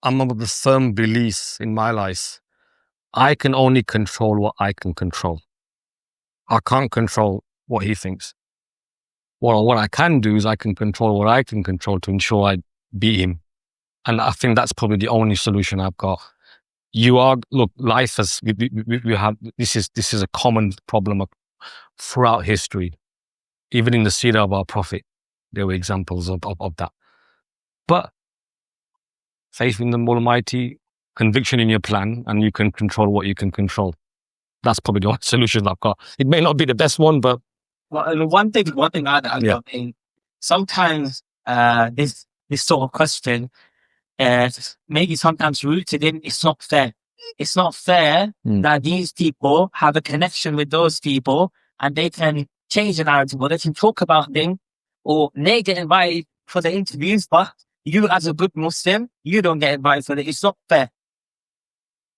Speaker 3: of the firm belief in my life. I can only control what I can control. I can't control what he thinks. What I can do is I can control what I can control to ensure I beat him. And I think that's probably the only solution I've got. Life has, we have, this is a common problem throughout history. Even in the seerah of our Prophet, there were examples of that. But faith in the Almighty, conviction in your plan, and you can control what you can control. That's probably the only solution I've got. It may not be the best one, but...
Speaker 2: Well, one thing I think, sometimes this sort of question maybe sometimes rooted in it's not fair. It's not fair that these people have a connection with those people and they can change the narrative or they can talk about things or they get invited for the interviews, but you as a good Muslim, you don't get invited for it. It's not fair.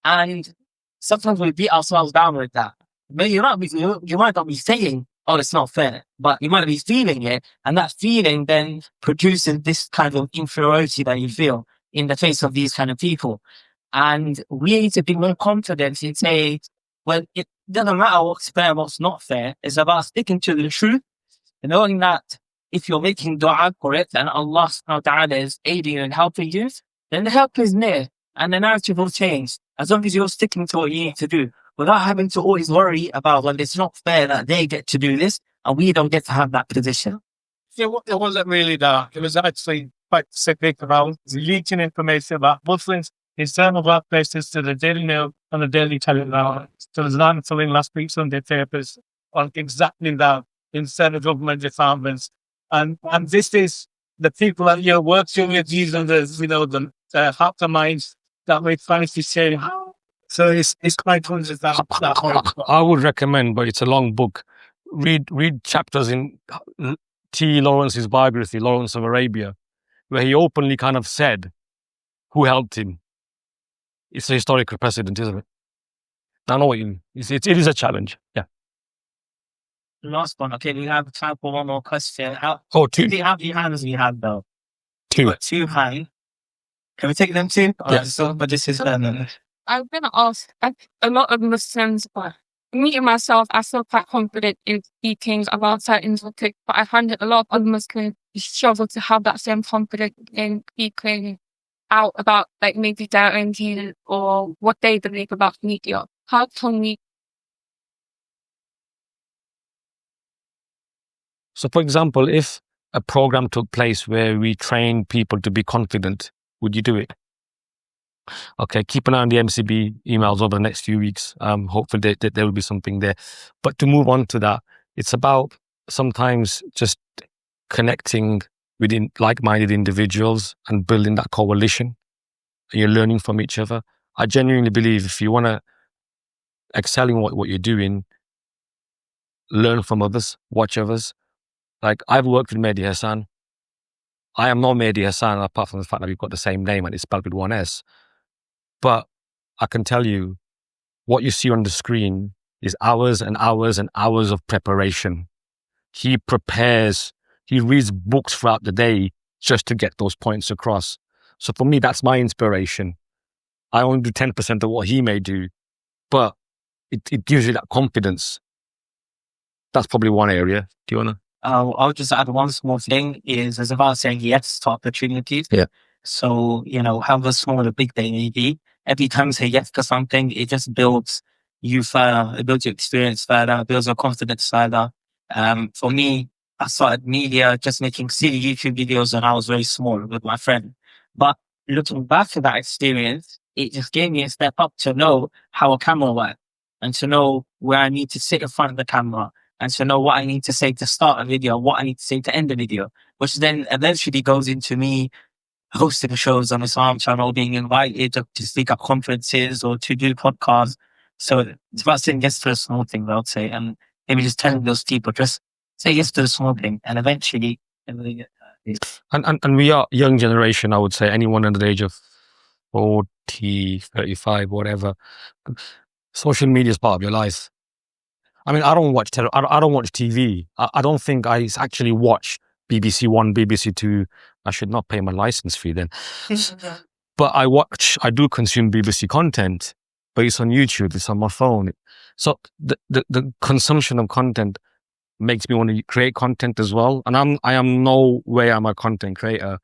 Speaker 2: And sometimes we beat ourselves down with that. But you might not be saying, "Oh, it's not fair," but you might be feeling it, and that feeling then produces this kind of inferiority that you feel in the face of these kind of people. And we need to be more confident in saying, well, it doesn't matter what's fair and what's not fair. It's about sticking to the truth and knowing that if you're making dua for it and Allah subhanahu wa ta'ala is aiding you and helping you, then the help is near and the narrative will change as long as you're sticking to what you need to do without having to always worry about, well, it's not fair that they get to do this and we don't get to have that position.
Speaker 1: it wasn't really that. It was actually quite specific about leaking information about Muslims in certain workplaces to the Daily Mail and the Daily Telegraph. So there's an article in last week's Sunday papers on exactly that in certain government departments. And this is the people that you're working with, these are the hearts and minds that we're trying to say. So it's quite conscious that
Speaker 3: I would recommend, but it's a long book. Read chapters in T. Lawrence's biography, Lawrence of Arabia, where he openly kind of said who helped him. It's a historical precedent, isn't it? I know what you mean. It is a challenge. Yeah.
Speaker 2: Last one. Okay, we have time for one more question.
Speaker 3: Two.
Speaker 2: Do you have the hands we have though?
Speaker 3: Two.
Speaker 2: Two hands. Can we take them too?
Speaker 3: Yeah.
Speaker 2: But this is
Speaker 5: I'm going to ask a lot of Muslims, but me and myself, I feel quite confident in speaking about certain topics, but I find that a lot of other Muslims struggle to have that same confidence in speaking out about like maybe their own views or what they believe about media. How can we?
Speaker 3: So, for example, if a program took place where we train people to be confident, would you do it? Okay, keep an eye on the MCB emails over the next few weeks. Hopefully there will be something there. But to move on to that, it's about sometimes just connecting with like-minded individuals and building that coalition. And you're learning from each other. I genuinely believe if you want to excel in what you're doing, learn from others, watch others. Like I've worked with Mehdi Hasan. I am not Mehdi Hasan apart from the fact that we've got the same name and it's spelled with one S. But I can tell you, what you see on the screen is hours and hours and hours of preparation. He prepares, he reads books throughout the day just to get those points across. So for me, that's my inspiration. I only do 10% of what he may do, but it gives you that confidence. That's probably one area. Do you want to?
Speaker 2: I'll just add one small thing is about saying yes to opportunities.
Speaker 3: Yeah.
Speaker 2: So, however small or big they may be, every time you say yes to something, it just builds you further, it builds your experience further, it builds your confidence further. For me, I started media just making silly YouTube videos when I was very small with my friend. But looking back at that experience, it just gave me a step up to know how a camera works and to know where I need to sit in front of the camera and to know what I need to say to start a video, what I need to say to end the video, which then eventually goes into me hosting shows on Islam channel, being invited to speak at conferences or to do podcasts. So it's about saying yes to a small thing, I would say, and maybe just telling those people, just say yes to a small thing, and eventually.
Speaker 3: And we are young generation, I would say, anyone under the age of 40, 35, whatever. Social media is part of your life. I mean, I don't watch I don't watch TV. I don't think I actually watch BBC One, BBC Two. I should not pay my license fee then. But I do consume BBC content, but it's on YouTube, it's on my phone. So the consumption of content makes me want to create content as well. And I am no way I'm a content creator,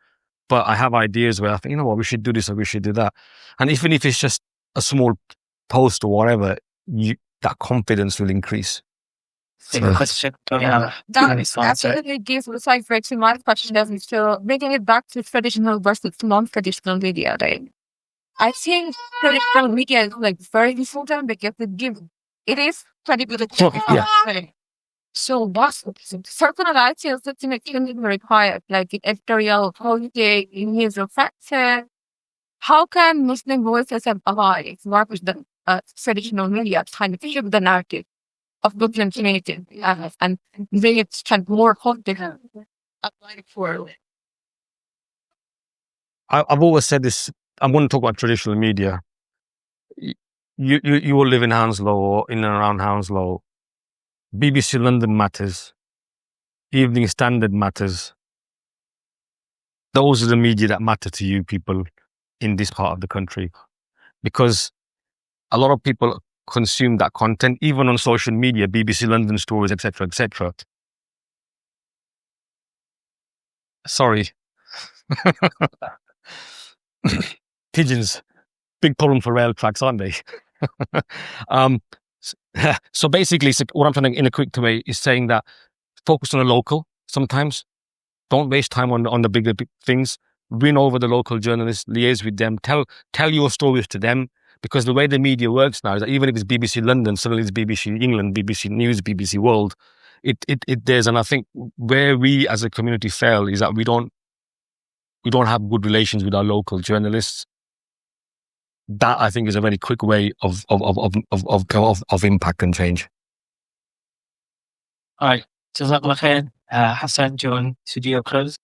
Speaker 3: but I have ideas where I think, we should do this or we should do that. And even if it's just a small post or whatever, that confidence will increase.
Speaker 2: Question.
Speaker 5: That's absolutely gives the cipher to my question of so bringing it back to traditional versus non-traditional media, right? I think traditional media is like very important because it is credibility.
Speaker 3: Yeah.
Speaker 5: So what's certain ideas that can be required, like editorial policy, news or factor. How can Muslim voices and allies work with the traditional media to kind of shape the narrative of Muslim community and bring it kind of more positive forward?
Speaker 3: I've always said this. I'm going to talk about traditional media. You will live in Hounslow or in and around Hounslow. BBC London matters. Evening Standard matters. Those are the media that matter to you people in this part of the country, because a lot of people consume that content, even on social media, BBC London stories, etc., etc. Sorry. Pigeons, big problem for rail tracks, aren't they? So basically, what I'm trying to, in a quick way, is saying that focus on the local sometimes. Don't waste time on the bigger things. Win over the local journalists, liaise with them, tell your stories to them. Because the way the media works now is that even if it's BBC London, suddenly it's BBC England, BBC News, BBC World. And I think where we as a community fail is that we don't have good relations with our local journalists. That I think is a very quick way of impact and change.
Speaker 2: All right. Jazakallah khair. Hassan, do you want to do your close?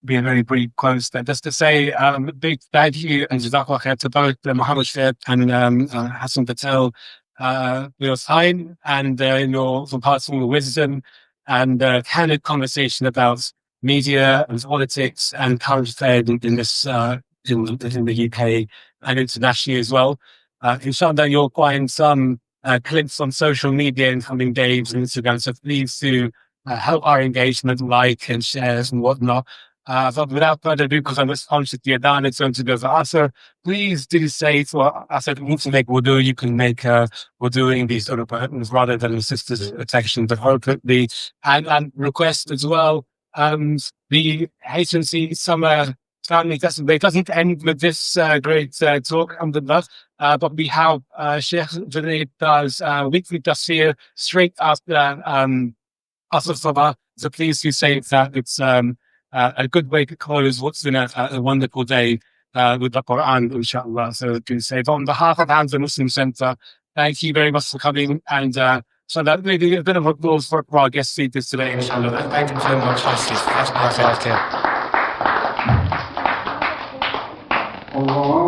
Speaker 1: Be a very brief close there. Just to say, big thank you and Jazakallah khair to both Muhammad Sheikh and Hasan Patel for your time and for passing your wisdom and candid conversation about media and politics and current affairs in this in the UK and internationally as well. Inshallah, you'll find some clips on social media in coming days and Instagram. So please do help our engagement, like and shares and whatnot. But without further ado, because I'm just conscious the Adhan is going to go for Asr, please do say to Asr who wants to make wudu, you can make wudu in these sort of buttons rather than the sister's protection, but hopefully, and request as well. The HNC summer family festival doesn't end with this great talk, alhamdulillah, but we have Sheikh Junaid does weekly tafsir straight after Asr Sabah. So please do say that it's a good way to close what's been a wonderful day with the Quran, inshallah. So to say, on behalf of Hounslow Muslim Centre, thank you very much for coming. And so that may be a bit of applause for our guest speakers today, inshallah. Thank you so much.
Speaker 4: Allah